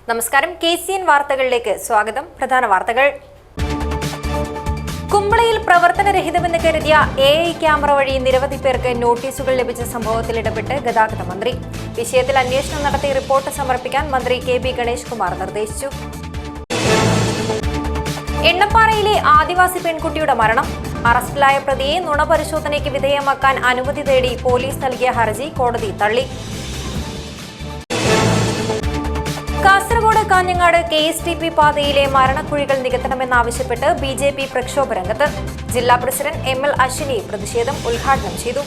നമസ്കാരം. KCN വാർത്തകളിലേക്ക് സ്വാഗതം. പ്രധാന വാർത്തകൾ. കുമ്പളയിൽ പ്രവർത്തനരഹിതമെന്ന് കരുതിയ AI ക്യാമറ വഴി നിരവധി പേർക്ക് നോട്ടീസുകൾ ലഭിച്ച സംഭവത്തിൽ ഇടപെട്ട് ഗതാഗത മന്ത്രി. വിഷയത്തിൽ അന്വേഷണം നടത്തി റിപ്പോർട്ട് സമർപ്പിക്കാൻ മന്ത്രി KB ഗണേഷ് കുമാർ നിർദ്ദേശിച്ചു. എണ്ണപ്പാറയിലെ ആദിവാസി പെൺകുട്ടിയുടെ മരണം. അറസ്റ്റിലായ പ്രതിയെ നുണപരിശോധനയ്ക്ക് വിധേയമാക്കാൻ അനുമതി തേടി പോലീസ് നൽകിയ ഹർജി കോടതി തള്ളി. കാസർഗോഡ് കാഞ്ഞങ്ങാട് KSTP പാതയിലെ മരണക്കുഴികൾ നികത്തണമെന്നാവശ്യപ്പെട്ട് BJP പ്രക്ഷോഭ രംഗത്ത്. ജില്ലാ പ്രസിഡന്റ് ML അശ്വിനി പ്രതിഷേധം ഉദ്ഘാടനം ചെയ്തു.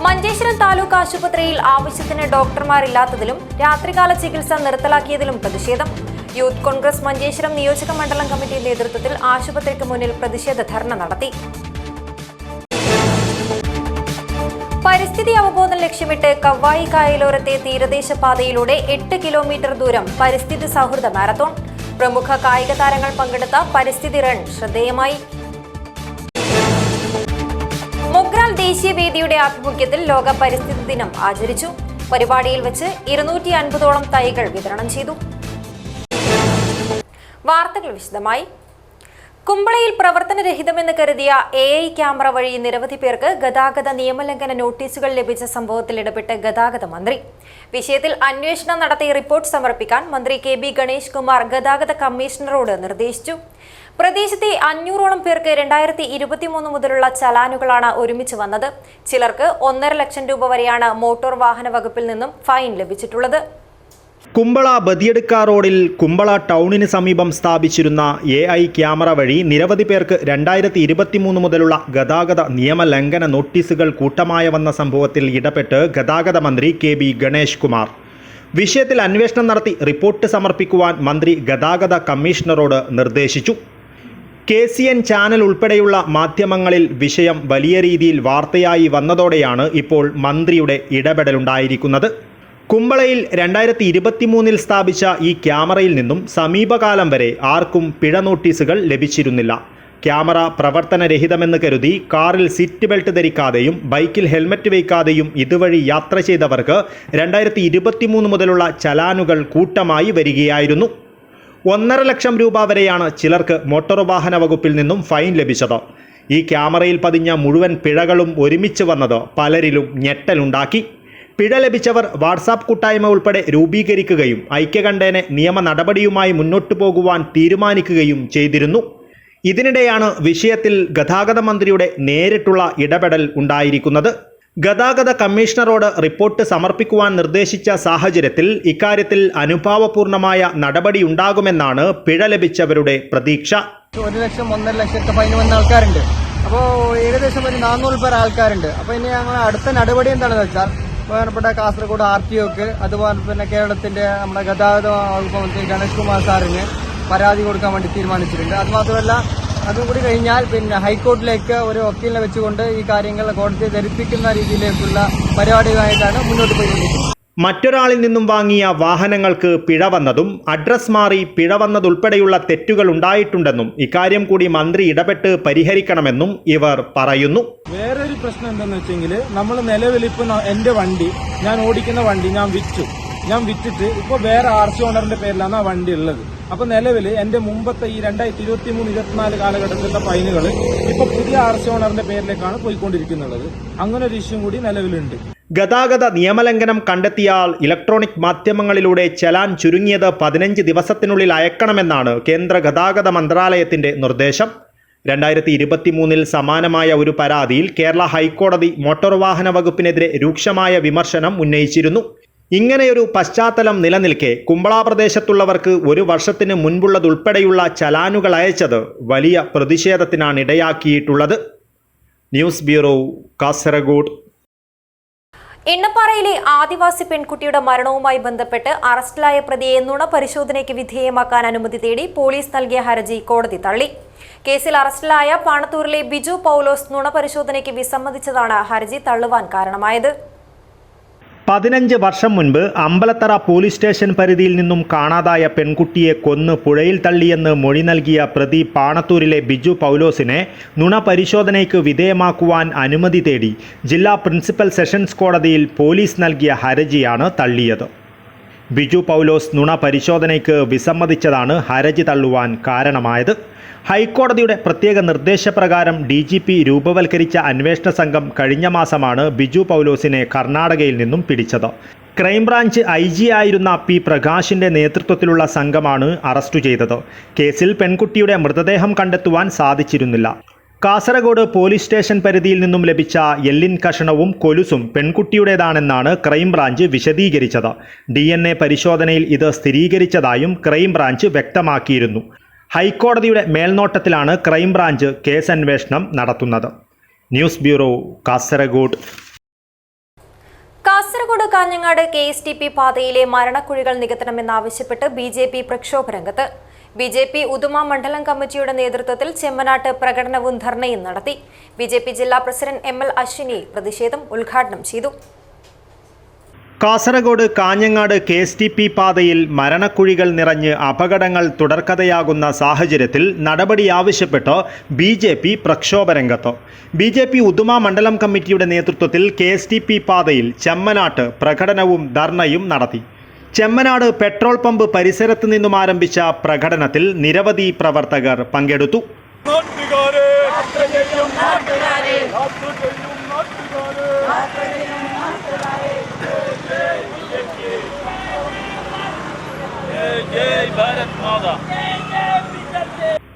മഞ്ചേശ്വരം താലൂക്ക് ആശുപത്രിയിൽ ആവശ്യത്തിന് ഡോക്ടർമാരില്ലാത്തതിലും രാത്രികാല ചികിത്സ നിർത്തലാക്കിയതിലും പ്രതിഷേധം. യൂത്ത് കോൺഗ്രസ് മഞ്ചേശ്വരം നിയോജക മണ്ഡലം കമ്മിറ്റി നേതൃത്വത്തിൽ ആശുപത്രിക്ക് മുന്നിൽ പ്രതിഷേധ ധർണ നടത്തി. പരിസ്ഥിതി അവബോധം ലക്ഷ്യമിട്ട് കവ്വായി കായലോരത്തെ തീരദേശ പാതയിലൂടെ 8 കിലോമീറ്റർ ദൂരം പരിസ്ഥിതി സൗഹൃദ മാരത്തോൺ. പ്രമുഖ കായിക താരങ്ങൾ പങ്കെടുത്ത പരിസ്ഥിതി റൺ ശ്രദ്ധേയമായി. മൊഗ്രാൽ ദേശീയ വേദിയുടെ ആഭിമുഖ്യത്തിൽ ലോക പരിസ്ഥിതി ദിനം ആചരിച്ചു. പരിപാടിയിൽ വെച്ച് 250ഓളം തൈകൾ വിതരണം ചെയ്തു. വാർത്തകൾ വിശദമായി. കുമ്പളയിൽ പ്രവർത്തനരഹിതമെന്ന് കരുതിയ AI ക്യാമറ വഴി നിരവധി പേർക്ക് ഗതാഗത നിയമലംഘന നോട്ടീസുകൾ ലഭിച്ച സംഭവത്തിൽ ഇടപെട്ട് ഗതാഗത മന്ത്രി. വിഷയത്തിൽ അന്വേഷണം നടത്തി റിപ്പോർട്ട് സമർപ്പിക്കാൻ മന്ത്രി KB ഗണേഷ് കുമാർ ഗതാഗത കമ്മീഷണറോട് നിർദ്ദേശിച്ചു. പ്രദേശത്തെ 500ഓളം പേർക്ക് 2023 മുതലുള്ള ചലാനുകളാണ് ഒരുമിച്ച് വന്നത്. ചിലർക്ക് 1.5 ലക്ഷം രൂപ വരെയാണ് മോട്ടോർ വാഹന വകുപ്പിൽ നിന്നും ഫൈൻ ലഭിച്ചിട്ടുള്ളത്. കുമ്പള ബദിയടുക്ക റോഡിൽ കുമ്പള ടൗണിന് സമീപം സ്ഥാപിച്ചിരുന്ന AI ക്യാമറ വഴി നിരവധി പേർക്ക് 2023 മുതലുള്ള ഗതാഗത നിയമലംഘന നോട്ടീസുകൾ കൂട്ടമായ വന്ന സംഭവത്തിൽ ഇടപെട്ട് ഗതാഗത മന്ത്രി KB ഗണേഷ് കുമാർ. വിഷയത്തിൽ അന്വേഷണം നടത്തി റിപ്പോർട്ട് സമർപ്പിക്കുവാൻ മന്ത്രി ഗതാഗത കമ്മീഷണറോട് നിർദ്ദേശിച്ചു. KCN ചാനൽ ഉൾപ്പെടെയുള്ള മാധ്യമങ്ങളിൽ വിഷയം വലിയ രീതിയിൽ വാർത്തയായി വന്നതോടെയാണ് ഇപ്പോൾ മന്ത്രിയുടെ ഇടപെടലുണ്ടായിരിക്കുന്നത്. കുമ്പളയിൽ 2023 സ്ഥാപിച്ച ഈ ക്യാമറയിൽ നിന്നും സമീപകാലം വരെ ആർക്കും പിഴ നോട്ടീസുകൾ ലഭിച്ചിരുന്നില്ല. ക്യാമറ പ്രവർത്തനരഹിതമെന്ന് കരുതി കാറിൽ സീറ്റ് ബെൽറ്റ് ധരിക്കാതെയും ബൈക്കിൽ ഹെൽമറ്റ് വയ്ക്കാതെയും ഇതുവഴി യാത്ര ചെയ്തവർക്ക് 2023 മുതലുള്ള ചലാനുകൾ കൂട്ടമായി വരികയായിരുന്നു. 1.5 ലക്ഷം രൂപ വരെയാണ് ചിലർക്ക് മോട്ടോർ വാഹന വകുപ്പിൽ നിന്നും ഫൈൻ ലഭിച്ചത്. ഈ ക്യാമറയിൽ പതിഞ്ഞ മുഴുവൻ പിഴകളും ഒരുമിച്ച് വന്നത് പലരിലും ഞെട്ടലുണ്ടാക്കി. പിഴ ലഭിച്ചവർ വാട്സാപ്പ് കൂട്ടായ്മ ഉൾപ്പെടെ രൂപീകരിക്കുകയും ഐക്യകണ്ഠേന നിയമ നടപടിയുമായി മുന്നോട്ടു പോകുവാൻ തീരുമാനിക്കുകയും ചെയ്തിരുന്നു. ഇതിനിടെയാണ് വിഷയത്തിൽ ഗതാഗത മന്ത്രിയുടെ നേരിട്ടുള്ള ഇടപെടൽ ഉണ്ടായിരിക്കുന്നത്. ഗതാഗത കമ്മീഷണറോട് റിപ്പോർട്ട് സമർപ്പിക്കുവാൻ നിർദ്ദേശിച്ച സാഹചര്യത്തിൽ ഇക്കാര്യത്തിൽ അനുഭാവപൂർണമായ നടപടിയുണ്ടാകുമെന്നാണ് പിഴ ലഭിച്ചവരുടെ പ്രതീക്ഷ. 1 ലക്ഷം 1.5 ലക്ഷത്തെ ഫൈൻ വന്ന ആൾക്കാരുണ്ട്. അപ്പോൾ ഏകദേശം ഒരു 400 പേർ ആൾക്കാരുണ്ട്. അപ്പോൾ ഇനി ഞങ്ങൾ അടുത്ത നടപടി എന്താണെന്ന് വെച്ചാൽ ബഹുമാനപ്പെട്ട കാസർഗോഡ് RTOക്ക് അതുപോലെ തന്നെ കേരളത്തിന്റെ നമ്മുടെ ഗതാഗത വകുപ്പ് മന്ത്രി ഗണേഷ് കുമാർ സാറിന് പരാതി കൊടുക്കാൻ വേണ്ടി തീരുമാനിച്ചിട്ടുണ്ട്. അതുമാത്രമല്ല അതും കൂടി കഴിഞ്ഞാൽ പിന്നെ ഹൈക്കോടതിയിലേക്ക് ഒരു വക്കീലിനെ വെച്ചുകൊണ്ട് ഈ കാര്യങ്ങൾ കോടതിയെ ധരിപ്പിക്കുന്ന രീതിയിലേക്കുള്ള പരിപാടികളായിട്ടാണ് മുന്നോട്ട് പോയിരിക്കുന്നത്. മറ്റൊരാളിൽ നിന്നും വാങ്ങിയ വാഹനങ്ങൾക്ക് പിഴ വന്നതും അഡ്രസ് മാറി പിഴ വന്നതുൾപ്പെടെയുള്ള തെറ്റുകൾ ഉണ്ടായിട്ടുണ്ടെന്നും ഇക്കാര്യം കൂടി മന്ത്രി ഇടപെട്ട് പരിഹരിക്കണമെന്നും ഇവർ പറയുന്നു. വേറൊരു പ്രശ്നം എന്താണെന്ന് വെച്ചെങ്കിൽ നമ്മൾ നിലവിൽ ഇപ്പൊ എന്റെ വണ്ടി ഞാൻ ഓടിക്കുന്ന വണ്ടി ഞാൻ വിറ്റിട്ട് ഇപ്പോൾ വേറെ RC ഓണറിന്റെ പേരിലാണ് ആ വണ്ടി ഉള്ളത്. അപ്പൊ നിലവിൽ എന്റെ മുമ്പത്തെ ഈ 2023-24 കാലഘട്ടത്തിലുള്ള ഫൈനുകൾ ഇപ്പൊ പുതിയ RC ഓണറിന്റെ പേരിലേക്കാണ് പോയിക്കൊണ്ടിരിക്കുന്നത്. അങ്ങനെ ഒരു ഇഷ്യൂ കൂടി നിലവിലുണ്ട്. ഗതാഗത നിയമലംഘനം കണ്ടെത്തിയാൽ ഇലക്ട്രോണിക് മാധ്യമങ്ങളിലൂടെ ചലാൻ ചുരുങ്ങിയത് 15 ദിവസത്തിനുള്ളിൽ അയക്കണമെന്നാണ് കേന്ദ്ര ഗതാഗത മന്ത്രാലയത്തിന്റെ നിർദ്ദേശം. 2023 സമാനമായ ഒരു പരാതിയിൽ കേരള ഹൈക്കോടതി മോട്ടോർ വാഹന വകുപ്പിനെതിരെ രൂക്ഷമായ വിമർശനം ഉന്നയിച്ചിരുന്നു. ഇങ്ങനെയൊരു പശ്ചാത്തലം നിലനിൽക്കെ കുമ്പള പ്രദേശത്തുള്ളവർക്ക് 1 വർഷത്തിന് മുൻപുള്ളതുൾപ്പെടെയുള്ള ചലാനുകൾ അയച്ചത് വലിയ പ്രതിഷേധത്തിനാണ് ഇടയാക്കിയിട്ടുള്ളത്. News bureau, Kasaragod. എണ്ണപ്പാറയിലെ ആദിവാസി പെൺകുട്ടിയുടെ മരണവുമായി ബന്ധപ്പെട്ട് അറസ്റ്റിലായ പ്രതിയെ നുണ പരിശോധനയ്ക്ക് വിധേയമാക്കാൻ അനുമതി തേടി പോലീസ് നൽകിയ ഹർജി കോടതി തള്ളി. കേസിൽ അറസ്റ്റിലായ പാണത്തൂരിലെ ബിജു പൗലോസ് നുണ പരിശോധനയ്ക്ക് വിസമ്മതിച്ചതാണ് ഹർജി തള്ളുവാൻ കാരണമായത്. 15 വർഷം മുൻപ് അമ്പലത്തറ പോലീസ് സ്റ്റേഷൻ പരിധിയിൽ നിന്നും കാണാതായ പെൺകുട്ടിയെ കൊന്ന് പുഴയിൽ തള്ളിയെന്ന് മൊഴി നൽകിയ പ്രതി പാണത്തൂരിലെ ബിജു പൗലോസിനെ നുണ പരിശോധനയ്ക്ക് വിധേയമാക്കുവാൻ അനുമതി തേടി ജില്ലാ പ്രിൻസിപ്പൽ സെഷൻസ് കോടതിയിൽ പോലീസ് നൽകിയ ഹർജിയാണ് തള്ളിയത്. ബിജു പൗലോസ് നുണ പരിശോധനയ്ക്ക് വിസമ്മതിച്ചതാണ് ഹർജി തള്ളുവാൻ കാരണമായത്. ഹൈക്കോടതിയുടെ പ്രത്യേക നിർദ്ദേശപ്രകാരം DGP രൂപവൽക്കരിച്ച അന്വേഷണ സംഘം കഴിഞ്ഞ മാസമാണ് ബിജു പൗലോസിനെ കർണാടകയിൽ നിന്നും പിടിച്ചത്. ക്രൈംബ്രാഞ്ച് IG ആയിരുന്ന P. പ്രകാശിന്റെ നേതൃത്വത്തിലുള്ള സംഘമാണ് അറസ്റ്റ് ചെയ്തത്. കേസിൽ പെൺകുട്ടിയുടെ മൃതദേഹം കണ്ടെത്തുവാൻ സാധിച്ചിരുന്നില്ല. കാസർഗോഡ് പോലീസ് സ്റ്റേഷൻ പരിധിയിൽ നിന്നും ലഭിച്ച എല്ലിൻ കഷണവും കൊലുസും പെൺകുട്ടിയുടേതാണെന്നാണ് ക്രൈംബ്രാഞ്ച് വിശദീകരിച്ചത്. DNA പരിശോധനയിൽ ഇത് സ്ഥിരീകരിച്ചതായും ക്രൈംബ്രാഞ്ച് വ്യക്തമാക്കിയിരുന്നു. ഹൈക്കോടതിയുടെ മേൽനോട്ടത്തിലാണ് ക്രൈംബ്രാഞ്ച് കേസന്വേഷണം നടത്തുന്നത്. News bureau, Kasaragod. Kasaragod Kanhangad KSTP പാതയിലെ മരണക്കുഴികൾ നികത്തണമെന്നാവശ്യപ്പെട്ട് BJP പ്രക്ഷോഭ രംഗത്ത്. BJP ഉദുമ മണ്ഡലം കമ്മിറ്റിയുടെ നേതൃത്വത്തിൽ ചെമ്മനാട്ട് പ്രകടനവും ധർണയും നടത്തി. BJP ജില്ലാ പ്രസിഡന്റ് ML അശ്വിനി പ്രതിഷേധം ഉദ്ഘാടനം ചെയ്തു. കാസർഗോഡ് കാഞ്ഞങ്ങാട് KSTP പാതയിൽ മരണക്കുഴികൾ നിറഞ്ഞ് അപകടങ്ങൾ തുടർക്കഥയാകുന്ന സാഹചര്യത്തിൽ നടപടി ആവശ്യപ്പെട്ട് BJP പ്രക്ഷോഭരംഗത്ത്. BJP ഉദുമ മണ്ഡലം കമ്മിറ്റിയുടെ നേതൃത്വത്തിൽ KSTP പാതയിൽ ചെമ്മനാട്ട് പ്രകടനവും ധർണയും നടത്തി. ചെമ്മനാട് പെട്രോൾ പമ്പ് പരിസരത്ത് നിന്നും ആരംഭിച്ച പ്രകടനത്തിൽ നിരവധി പ്രവർത്തകർ പങ്കെടുത്തു.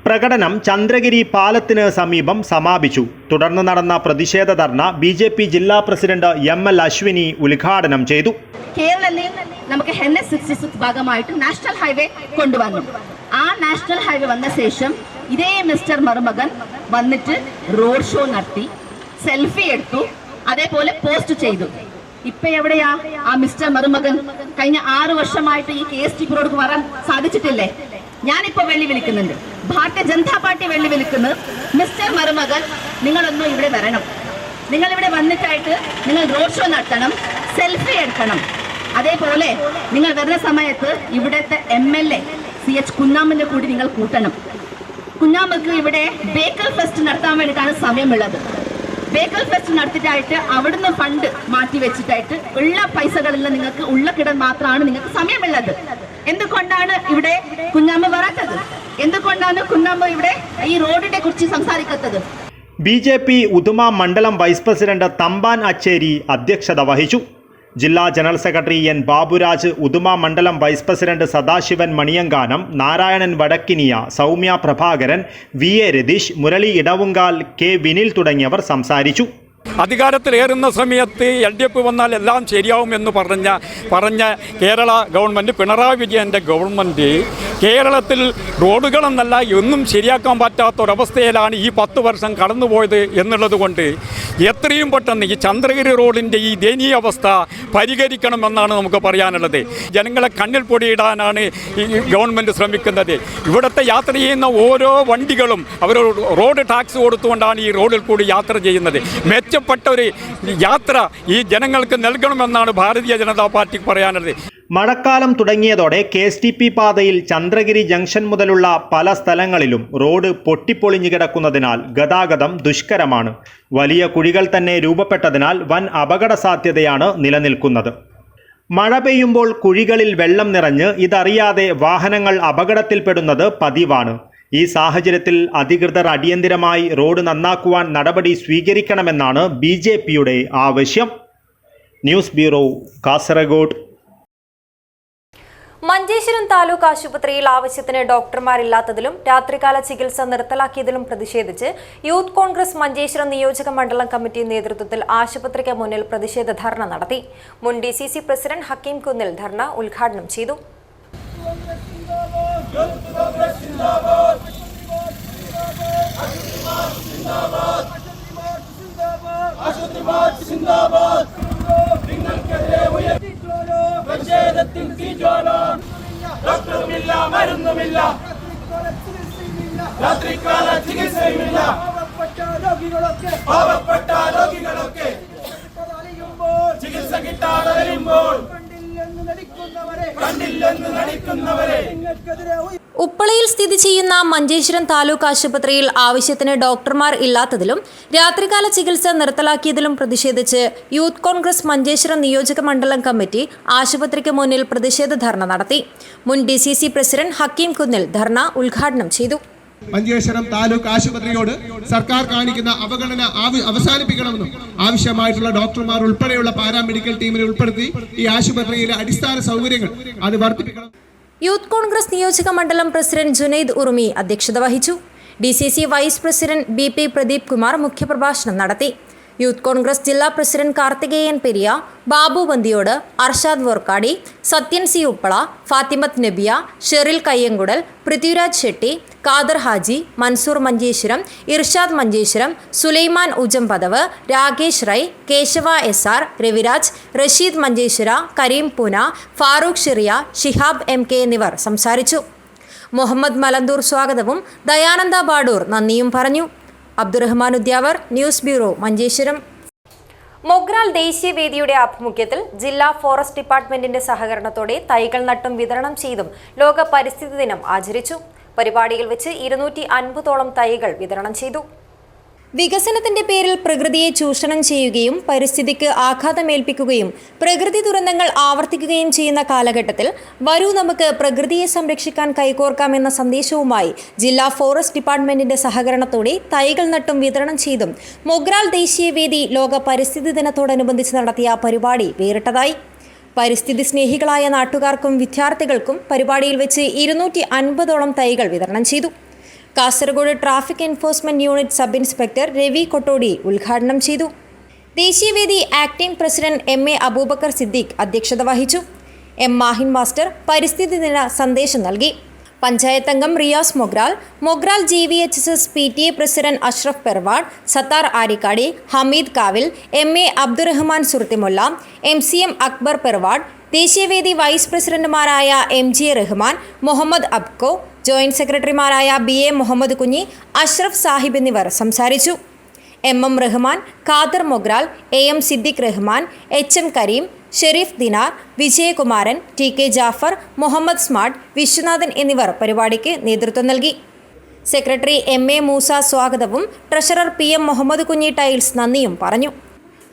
പ്രകടനം ചന്ദ്രഗിരി പാലത്തിന് സമീപം സമാപിച്ചു. തുടർന്ന് നടന്ന പ്രതിഷേധ ധർണ BJP ജില്ലാ പ്രസിഡന്റ് ML അശ്വിനി ഉദ്ഘാടനം ചെയ്തു. കേരളത്തിൽ നമുക്ക് NH-66 ഭാഗമായിട്ട് നാഷണൽ ഹൈവേ കൊണ്ടുവന്നു. ആ നാഷണൽ ഹൈവേ വന്ന ശേഷം ഇതേ മിസ്റ്റർ മരുമകൻ വന്നിട്ട് റോഡ് ഷോ നടത്തി, സെൽഫി എടുത്തു, അതേപോലെ പോസ്റ്റ് ചെയ്തു. ഇപ്പൊ എവിടെയാ ആ മിസ്റ്റർ മരുമകൻ? കഴിഞ്ഞ 6 വർഷമായിട്ട് ഈ KSTP റോഡ് വരാൻ സാധിച്ചിട്ടില്ലേ? ഞാനിപ്പോ വെല്ലുവിളിക്കുന്നുണ്ട്, ഭാരതീയ ജനതാ പാർട്ടി വെല്ലുവിളിക്കുന്നത്, മിസ്റ്റർ മരുമകൻ നിങ്ങളൊന്നും ഇവിടെ വരണം. നിങ്ങൾ ഇവിടെ വന്നിട്ടായിട്ട് നിങ്ങൾ റോഡ് ഷോ നടത്തണം, സെൽഫി എടുക്കണം. അതേപോലെ നിങ്ങൾ വരുന്ന സമയത്ത് ഇവിടുത്തെ MLA CH കുഞ്ഞാമ്മന്റെ കൂടി നിങ്ങൾ കൂട്ടണം. കുഞ്ഞാമ്മക്ക് ഇവിടെ ബേക്കൽ ഫെസ്റ്റ് നടത്താൻ വേണ്ടിയിട്ടാണ് സമയമുള്ളത്. ബേക്കൽ ഫെസ്റ്റ് നടത്തിയിട്ടായിട്ട് അവിടുന്ന് ഫണ്ട് മാറ്റി വെച്ചിട്ടായിട്ട് ഉള്ള പൈസകളിൽ നിങ്ങൾക്ക് ഉള്ള കിടൻ മാത്രമാണ് നിങ്ങൾക്ക് സമയമുള്ളത്. എന്തുകൊണ്ടാണ് ഇവിടെ കുഞ്ഞാമ്മ വരാത്തത്? എന്തുകൊണ്ടാണ് കുഞ്ഞാമ്മ ഇവിടെ ഈ റോഡിനെ കുറിച്ച് സംസാരിക്കാത്തത്? BJP ഉദുമ മണ്ഡലം വൈസ് പ്രസിഡന്റ് തമ്പാൻ അച്ചേരി അധ്യക്ഷത വഹിച്ചു. ജില്ലാ general secretary N. Baburaj, Uduma മണ്ഡലം vice president Sadasivan Maniyankanam, Narayanan Vadakkiniya, Soumya Prabhakaran, VA Ratheesh, Murali Edavunkal, K. Vinil തുടങ്ങിയവർ സംസാരിച്ചു. അധികാരത്തിലേറുന്ന സമയത്ത് LDF വന്നാൽ എല്ലാം ശരിയാവുമെന്ന് പറഞ്ഞ കേരള ഗവൺമെൻറ്, പിണറായി വിജയൻ്റെ ഗവൺമെൻറ് കേരളത്തിൽ റോഡുകളെന്നല്ല ഒന്നും ശരിയാക്കാൻ പറ്റാത്തൊരവസ്ഥയിലാണ് ഈ 10 വർഷം കടന്നുപോയത് എന്നുള്ളത് കൊണ്ട് എത്രയും പെട്ടെന്ന് ഈ ചന്ദ്രഗിരി റോഡിൻ്റെ ഈ ദയനീയാവസ്ഥ പരിഹരിക്കണമെന്നാണ് നമുക്ക് പറയാനുള്ളത്. ജനങ്ങളെ കണ്ണിൽ പൊടിയിടാനാണ് ഈ ഗവൺമെൻറ് ശ്രമിക്കുന്നത്. ഇവിടുത്തെ യാത്ര ചെയ്യുന്ന ഓരോ വണ്ടികളും അവർ റോഡ് ടാക്സ് കൊടുത്തുകൊണ്ടാണ് ഈ റോഡിൽ കൂടി യാത്ര ചെയ്യുന്നത്. മെച്ചപ്പെട്ട ഒരു യാത്ര ഈ ജനങ്ങൾക്ക് നൽകണമെന്നാണ് ഭാരതീയ ജനതാ പാർട്ടിക്ക് പറയാനുള്ളത്. മഴക്കാലം തുടങ്ങിയതോടെ KSTP പാതയിൽ ചന്ദ്രഗിരി ജംഗ്ഷൻ മുതലുള്ള പല സ്ഥലങ്ങളിലും റോഡ് പൊട്ടിപ്പൊളിഞ്ഞു കിടക്കുന്നതിനാൽ ഗതാഗതം ദുഷ്കരമാണ്. വലിയ കുഴികൾ തന്നെ രൂപപ്പെട്ടതിനാൽ വൻ അപകട സാധ്യതയാണ് നിലനിൽക്കുന്നത്. മഴ പെയ്യുമ്പോൾ കുഴികളിൽ വെള്ളം നിറഞ്ഞ് ഇതറിയാതെ വാഹനങ്ങൾ അപകടത്തിൽപ്പെടുന്നത് പതിവാണ്. ഈ സാഹചര്യത്തിൽ അധികൃതർ അടിയന്തിരമായി റോഡ് നന്നാക്കുവാൻ നടപടി സ്വീകരിക്കണമെന്നാണ് BJPയുടെ ആവശ്യം. News bureau, Kasaragod. മഞ്ചേശ്വരം താലൂക്ക് ആശുപത്രിയിൽ ആവശ്യത്തിന് ഡോക്ടർമാരില്ലാത്തതിലും രാത്രികാല ചികിത്സ നിർത്തലാക്കിയതിലും പ്രതിഷേധിച്ച് യൂത്ത് കോൺഗ്രസ് മഞ്ചേശ്വരം നിയോജക മണ്ഡലം കമ്മിറ്റി നേതൃത്വത്തിൽ ആശുപത്രിക്ക് മുന്നിൽ പ്രതിഷേധ ധർണ നടത്തി. മുൻ DCC പ്രസിഡന്റ് ഹക്കീം കുന്നിൽ ധർണ ഉദ്ഘാടനം ചെയ്തു. ഡോക്ടറുമില്ല, മരുന്നുമില്ല, രാത്രികാല ചികിത്സയുമില്ല, പാവപ്പെട്ട രോഗികളൊക്കെ ചികിത്സ കിട്ടാതെ വരുമ്പോൾ കണ്ടില്ലെന്ന് നടിക്കുന്നവരെ ഉപ്പളയിൽ സ്ഥിതി ചെയ്യുന്ന മഞ്ചേശ്വരം താലൂക്ക് ആശുപത്രിയിൽ ആവശ്യത്തിന് ഡോക്ടർമാർ ഇല്ലാത്തതിലും രാത്രികാല ചികിത്സ നിർത്തലാക്കിയതിലും പ്രതിഷേധിച്ച് യൂത്ത് കോൺഗ്രസ് മഞ്ചേശ്വരം നിയോജക മണ്ഡലം കമ്മിറ്റി ആശുപത്രിക്ക് മുന്നിൽ പ്രതിഷേധ ധർണ നടത്തി. മുൻ DCC പ്രസിഡന്റ് ഹക്കീം കുന്നിൽ ധർണ ഉദ്ഘാടനം ചെയ്തു. മഞ്ചേശ്വരം താലൂക്ക് ആശുപത്രിയോട് സർക്കാർ കാണിക്കുന്ന അവഗണന അവസാനിപ്പിക്കണമെന്നും ആവശ്യമായിട്ടുള്ള ഡോക്ടർമാർ ഉൾപ്പെടെയുള്ള പാരാമെഡിക്കൽ ടീമിനെ ഉൾപ്പെടുത്തി ഈ ആശുപത്രിയിലെ അടിസ്ഥാന സൗകര്യങ്ങൾ അത് വർദ്ധിപ്പിക്കണം. യൂത്ത് കോൺഗ്രസ് നിയോജക മണ്ഡലം പ്രസിഡന്റ് ജുനൈദ് ഉറുമി അധ്യക്ഷത വഹിച്ചു. DCC vice president BP Pradeep Kumar മുഖ്യപ്രഭാഷണം നടത്തി. യൂത്ത് കോൺഗ്രസ് ജില്ലാ പ്രസിഡന്റ് കാർത്തികേയൻ പെരിയ, ബാബു ബന്തിയോട്, അർഷാദ് വോർക്കാടി, സത്യൻ സി ഉപ്പള, ഫാത്തിമത്ത് നബിയ, ഷെറിൽ കയ്യങ്കുടൽ, പൃഥ്വിരാജ് ഷെട്ടി, ഖാദർ ഹാജി, മൻസൂർ മഞ്ചേശ്വരം, ഇർഷാദ് മഞ്ചേശ്വരം, സുലൈമാൻ ഉജംപദവ്, രാകേഷ് റൈ, കേശവ SR, രവിരാജ്, റഷീദ് മഞ്ചേശ്വര, കരീം പൂന, ഫാറൂഖ് ഷിറിയ, ഷിഹാബ് MK എന്നിവർ സംസാരിച്ചു. മുഹമ്മദ് മലന്തൂർ സ്വാഗതവും ദയാനന്ദ ബാഡൂർ നന്ദിയും പറഞ്ഞു. Abdurahman Udyavar, news bureau, Manjeshwaram. മൊഗ്രാൽ ദേശീയവേദിയുടെ ആഭിമുഖ്യത്തിൽ ജില്ലാ ഫോറസ്റ്റ് ഡിപ്പാർട്ട്മെന്റിന്റെ സഹകരണത്തോടെ തൈകൾ നട്ടും വിതരണം ചെയ്തും ലോക പരിസ്ഥിതി ദിനം ആചരിച്ചു. പരിപാടിയിൽ വെച്ച് 250ഓളം തൈകൾ വിതരണം ചെയ്തു. വികസനത്തിന്റെ പേരിൽ പ്രകൃതിയെ ചൂഷണം ചെയ്യുകയും പരിസ്ഥിതിക്ക് ആഘാതമേൽപ്പിക്കുകയും പ്രകൃതി ദുരന്തങ്ങൾ ആവർത്തിക്കുകയും ചെയ്യുന്ന കാലഘട്ടത്തിൽ വരൂ നമുക്ക് പ്രകൃതിയെ സംരക്ഷിക്കാൻ കൈകോർക്കാമെന്ന സന്ദേശവുമായി ജില്ലാ ഫോറസ്റ്റ് ഡിപ്പാർട്ട്മെന്റിന്റെ സഹകരണത്തോടെ തൈകൾ നട്ടും വിതരണം ചെയ്തും മൊഗ്രാൽ ദേശീയവേദി ലോക പരിസ്ഥിതി ദിനത്തോടനുബന്ധിച്ച് നടത്തിയ പരിപാടി വേറിട്ടതായി. പരിസ്ഥിതി സ്നേഹികളായ നാട്ടുകാർക്കും വിദ്യാർത്ഥികൾക്കും പരിപാടിയിൽ വെച്ച് 250ഓളം തൈകൾ വിതരണം ചെയ്തു. Kasaragod traffic enforcement unit sub inspector Ravi Kottodi ഉദ്ഘാടനം ചെയ്തു. ദേശീയവേദി acting president MA Aboobacker Siddique അധ്യക്ഷത വഹിച്ചു. M മാഹിൻ മാസ്റ്റർ പരിസ്ഥിതി ദിന സന്ദേശം നൽകി. പഞ്ചായത്ത് അംഗം Riyas Mogral, Mogral GVHSS PTA president Ashraf Perwad, Sathar Arikkady, Hameed Kavil, MA Abdurahman Surthimulla, MCM Akbar Perwad, ദേശീയവേദി വൈസ് പ്രസിഡന്റുമാരായ MJ റഹ്മാൻ, മുഹമ്മദ് അബ്കോ, ജോയിന്റ് സെക്രട്ടറിമാരായ BA മുഹമ്മദ് കുഞ്ഞി, അഷ്റഫ് സാഹിബ് എന്നിവർ സംസാരിച്ചു. MM Rahman, Khader Mogral, AM Siddique Rahman, HM Kareem, Sharif Dinar, Vijayakumaran, TK Jafar, Muhammad smart, Viswanathan എന്നിവർ പരിപാടിക്ക് നേതൃത്വം നൽകി. സെക്രട്ടറി MA മൂസ സ്വാഗതവും treasurer PM Muhammad Kunhi tiles നന്ദിയും പറഞ്ഞു.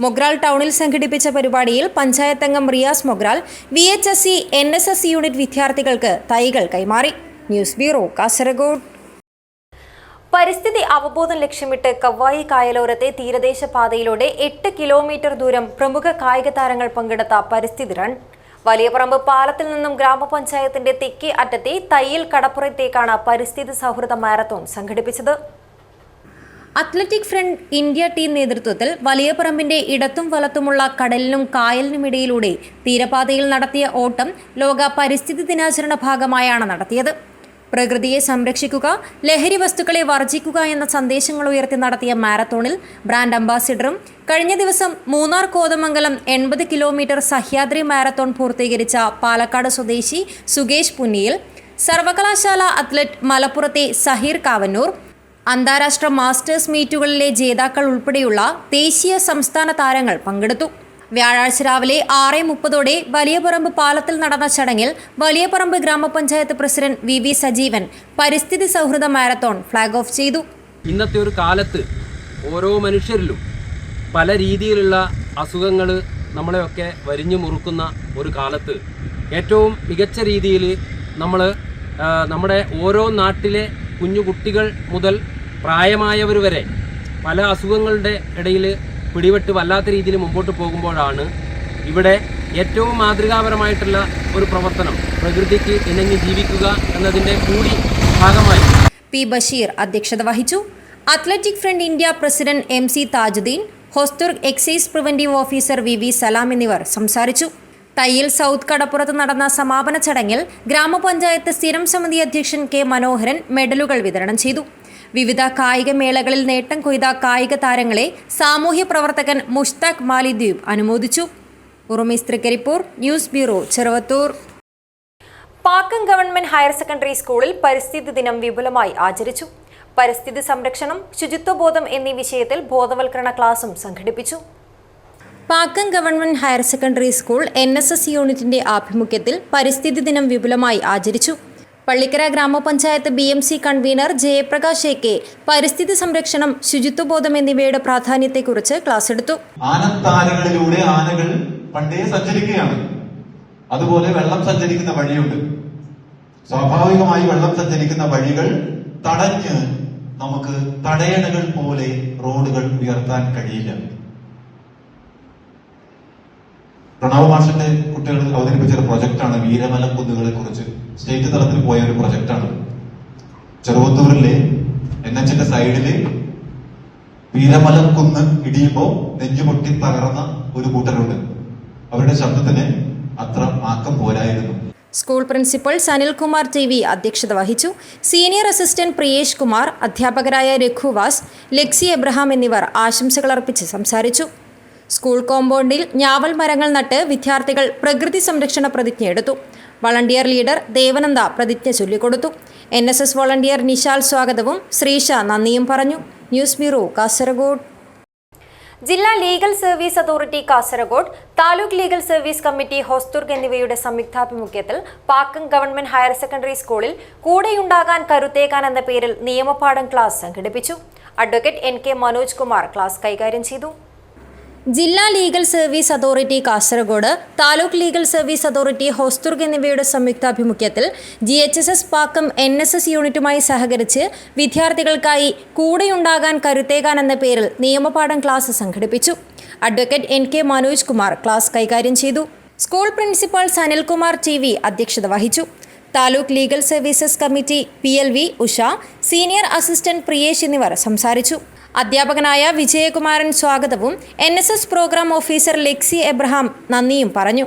മൊഗ്രാൽ ടൗണിൽ സംഘടിപ്പിച്ച പരിപാടിയിൽ പഞ്ചായത്ത് അംഗം Riyas Mogral VHSC NSS unit വിദ്യാർത്ഥികൾക്ക് തൈകൾ കൈമാറി. News bureau, Kasaragod. പരിസ്ഥിതി അവബോധം ലക്ഷ്യമിട്ട് കവ്വായി കായലോരത്തെ തീരദേശ പാതയിലൂടെ 8 കിലോമീറ്റർ ദൂരം പ്രമുഖ കായിക താരങ്ങൾ പങ്കെടുത്ത പരിസ്ഥിതി റൺ. വലിയപറമ്പ് പാലത്തിൽ നിന്നും ഗ്രാമപഞ്ചായത്തിന്റെ തെക്കേ അറ്റത്തെ തയ്യിൽ കടപ്പുറത്തേക്കാണ് പരിസ്ഥിതി സൗഹൃദ മാരത്തോൺ സംഘടിപ്പിച്ചത്. അത്ലറ്റിക് ഫ്രണ്ട് ഇന്ത്യ ടീം നേതൃത്വത്തിൽ വലിയപറമ്പിന്റെ ഇടത്തും വലത്തുമുള്ള കടലിനും കായലിനുമിടയിലൂടെ തീരപാതയിൽ നടത്തിയ ഓട്ടം ലോക പരിസ്ഥിതി ദിനാചരണ ഭാഗമായാണ് നടത്തിയത്. പ്രകൃതിയെ സംരക്ഷിക്കുക, ലഹരി വസ്തുക്കളെ വർജിക്കുക എന്ന സന്ദേശങ്ങൾ ഉയർത്തി നടത്തിയ മാരത്തോണിൽ ബ്രാൻഡ് അംബാസിഡറും കഴിഞ്ഞ ദിവസം മൂന്നാർ കോതമംഗലം 80 കിലോമീറ്റർ സഹ്യാദ്രി മാരത്തോൺ പൂർത്തീകരിച്ച പാലക്കാട് സ്വദേശി സുകേഷ് പുന്നിയിൽ, സർവകലാശാല അത്ലറ്റ് മലപ്പുറത്തെ സഹീർ കാവന്നൂർ, അന്താരാഷ്ട്ര മാസ്റ്റേഴ്സ് മീറ്റുകളിലെ ജേതാക്കൾ ഉൾപ്പെടെയുള്ള ദേശീയ സംസ്ഥാന താരങ്ങൾ പങ്കെടുത്തു. വ്യാഴാഴ്ച രാവിലെ 6:30 വലിയപറമ്പ് പാലത്തിൽ നടന്ന ചടങ്ങിൽ വലിയപറമ്പ് ഗ്രാമപഞ്ചായത്ത് പ്രസിഡന്റ് VV സജീവൻ പരിസ്ഥിതി സൗഹൃദ മാരത്തോൺ ഫ്ലാഗ് ഓഫ് ചെയ്തു. ഇന്നത്തെ ഒരു കാലത്ത് ഓരോ മനുഷ്യരിലും പല രീതിയിലുള്ള അസുഖങ്ങൾ നമ്മളെയൊക്കെ വരിഞ്ഞു മുറുക്കുന്ന ഒരു കാലത്ത് ഏറ്റവും മികച്ച രീതിയിൽ നമ്മുടെ ഓരോ നാട്ടിലെ കുഞ്ഞു കുട്ടികൾ മുതൽ പ്രായമായവർ വരെ പല അസുഖങ്ങളുടെ ഇടയിൽ പിടിപെട്ട് വല്ലാത്ത രീതിയിൽ മുമ്പോട്ട് പോകുമ്പോഴാണ് ഇവിടെ ഏറ്റവും മാതൃകാപരമായിട്ടുള്ള ഒരു പ്രവർത്തനം പ്രകൃതിക്ക് ഇണങ്ങി ജീവിക്കുക എന്നതിൻ്റെ കൂടി ഭാഗമായി P ബഷീർ അധ്യക്ഷത വഹിച്ചു. Athletic front India president MC Thajudheen, Hosdurg excise preventive officer VV Salam എന്നിവർ സംസാരിച്ചു. തയ്യിൽ സൗത്ത് കടപ്പുറത്ത് നടന്ന സമാപന ചടങ്ങിൽ ഗ്രാമപഞ്ചായത്ത് സ്ഥിരം സമിതി അധ്യക്ഷൻ K മനോഹരൻ മെഡലുകൾ വിതരണം ചെയ്തു. വിവിധ കായിക മേളകളിൽ നേട്ടം കൊയ്ത കായിക താരങ്ങളെ സാമൂഹ്യ പ്രവർത്തകൻ മുഷ്താഖ് മാലിദ്വീപ് അനുമോദിച്ചു. Urumees Trikaripur, news bureau, Cheruvathur. Pakkam government higher secondary സ്കൂളിൽ പരിസ്ഥിതി ദിനം വിപുലമായി ആചരിച്ചു. പരിസ്ഥിതി സംരക്ഷണം, ശുചിത്വബോധം എന്നീ വിഷയത്തിൽ ബോധവൽക്കരണ ക്ലാസും സംഘടിപ്പിച്ചു. Pakkam government higher secondary school NSS യൂണിറ്റിന്റെ ആഭിമുഖ്യത്തിൽ പരിസ്ഥിതി ദിനം വിപുലമായി ആചരിച്ചു. പള്ളിക്കര ഗ്രാമപഞ്ചായത്ത് BMC കൺവീനർ ജയപ്രകാശ് AK പരിസ്ഥിതി സംരക്ഷണം, ശുചിത്വബോധം എന്നിവയുടെ പ്രാധാന്യത്തെക്കുറിച്ച് ക്ലാസ് എടുത്തു. ആനത്താരകളിലൂടെ ആനകൾ പണ്ടേ സഞ്ചരിക്കുകയാണ്. അതുപോലെ വെള്ളം സഞ്ചരിക്കുന്ന വഴിയുണ്ട്. സ്വാഭാവികമായി വെള്ളം സഞ്ചരിക്കുന്ന വഴികൾ തടഞ്ഞ് നമുക്ക് തടയണകൾ പോലെ റോഡുകൾ ഉയർത്താൻ കഴിയില്ല. പ്രണവ് മാഷിന്റെ കുട്ടികൾ അവതരിപ്പിച്ച ഒരു പ്രൊജക്റ്റാണ് വീരമലക്കുന്നുകളെ കുറിച്ച്. സ്റ്റേറ്റ് തലത്തിൽ പോയ ഒരു പ്രൊജക്റ്റാണ്. ചെറുവത്തൂരിലെ NH സൈഡില് വീരമലക്കുന്ന് ഇടിയുമ്പോ നെഞ്ചുപൊട്ടി തകർന്ന ഒരു കൂട്ടരുണ്ട്. അവരുടെ ശബ്ദത്തിന് അത്ര ആക്കം പോരായിരുന്നു. സ്കൂൾ പ്രിൻസിപ്പൽ സനിൽകുമാർ TV അധ്യക്ഷത വഹിച്ചു. സീനിയർ അസിസ്റ്റന്റ് പ്രിയേഷ് കുമാർ, അധ്യാപകരായ രഘുവാസ്, ലെക്സി എബ്രഹാം എന്നിവർ ആശംസകൾ അർപ്പിച്ച് സംസാരിച്ചു. സ്കൂൾ കോമ്പൗണ്ടിൽ ഞാവൽ മരങ്ങൾ നട്ട് വിദ്യാർത്ഥികൾ പ്രകൃതി സംരക്ഷണ പ്രതിജ്ഞയെടുത്തു. വളണ്ടിയർ ലീഡർ ദേവനന്ദ പ്രതിജ്ഞ ചൊല്ലിക്കൊടുത്തു. NSS വോളണ്ടിയർ നിശാൽ സ്വാഗതവും ശ്രീഷ നന്ദിയും പറഞ്ഞു. News bureau, Kasaragod. ജില്ലാ legal service authority Kasaragod, taluk legal service committee Hosdurg എന്നിവയുടെ സംയുക്താഭിമുഖ്യത്തിൽ പാക്കം ഗവൺമെന്റ് ഹയർ സെക്കൻഡറി സ്കൂളിൽ കൂടെയുണ്ടാകാൻ കരുത്തേക്കാൻ എന്ന പേരിൽ നിയമപാഠം ക്ലാസ് സംഘടിപ്പിച്ചു. Advocate NK Manoj Kumar class കൈകാര്യം ചെയ്തു. ജില്ലാ legal service authority Kasaragod, taluk legal service authority Hosdurg എന്നിവയുടെ സംയുക്താഭിമുഖ്യത്തിൽ GHSS പാക്കം NSS യൂണിറ്റുമായി സഹകരിച്ച് വിദ്യാർത്ഥികൾക്കായി കൂടെയുണ്ടാകാൻ കരുത്തേകാൻ എന്ന പേരിൽ നിയമപാഠം ക്ലാസ് സംഘടിപ്പിച്ചു. Advocate NK Manoj Kumar class കൈകാര്യം ചെയ്തു. സ്കൂൾ പ്രിൻസിപ്പൽ സനിൽകുമാർ TV അധ്യക്ഷത വഹിച്ചു. Taluk legal services committee PLV Usha, senior assistant Priyesh എന്നിവർ സംസാരിച്ചു. അധ്യാപകനായ വിജയകുമാരൻ സ്വാഗതവും NSS programme officer Lexi Abraham നന്ദിയും പറഞ്ഞു.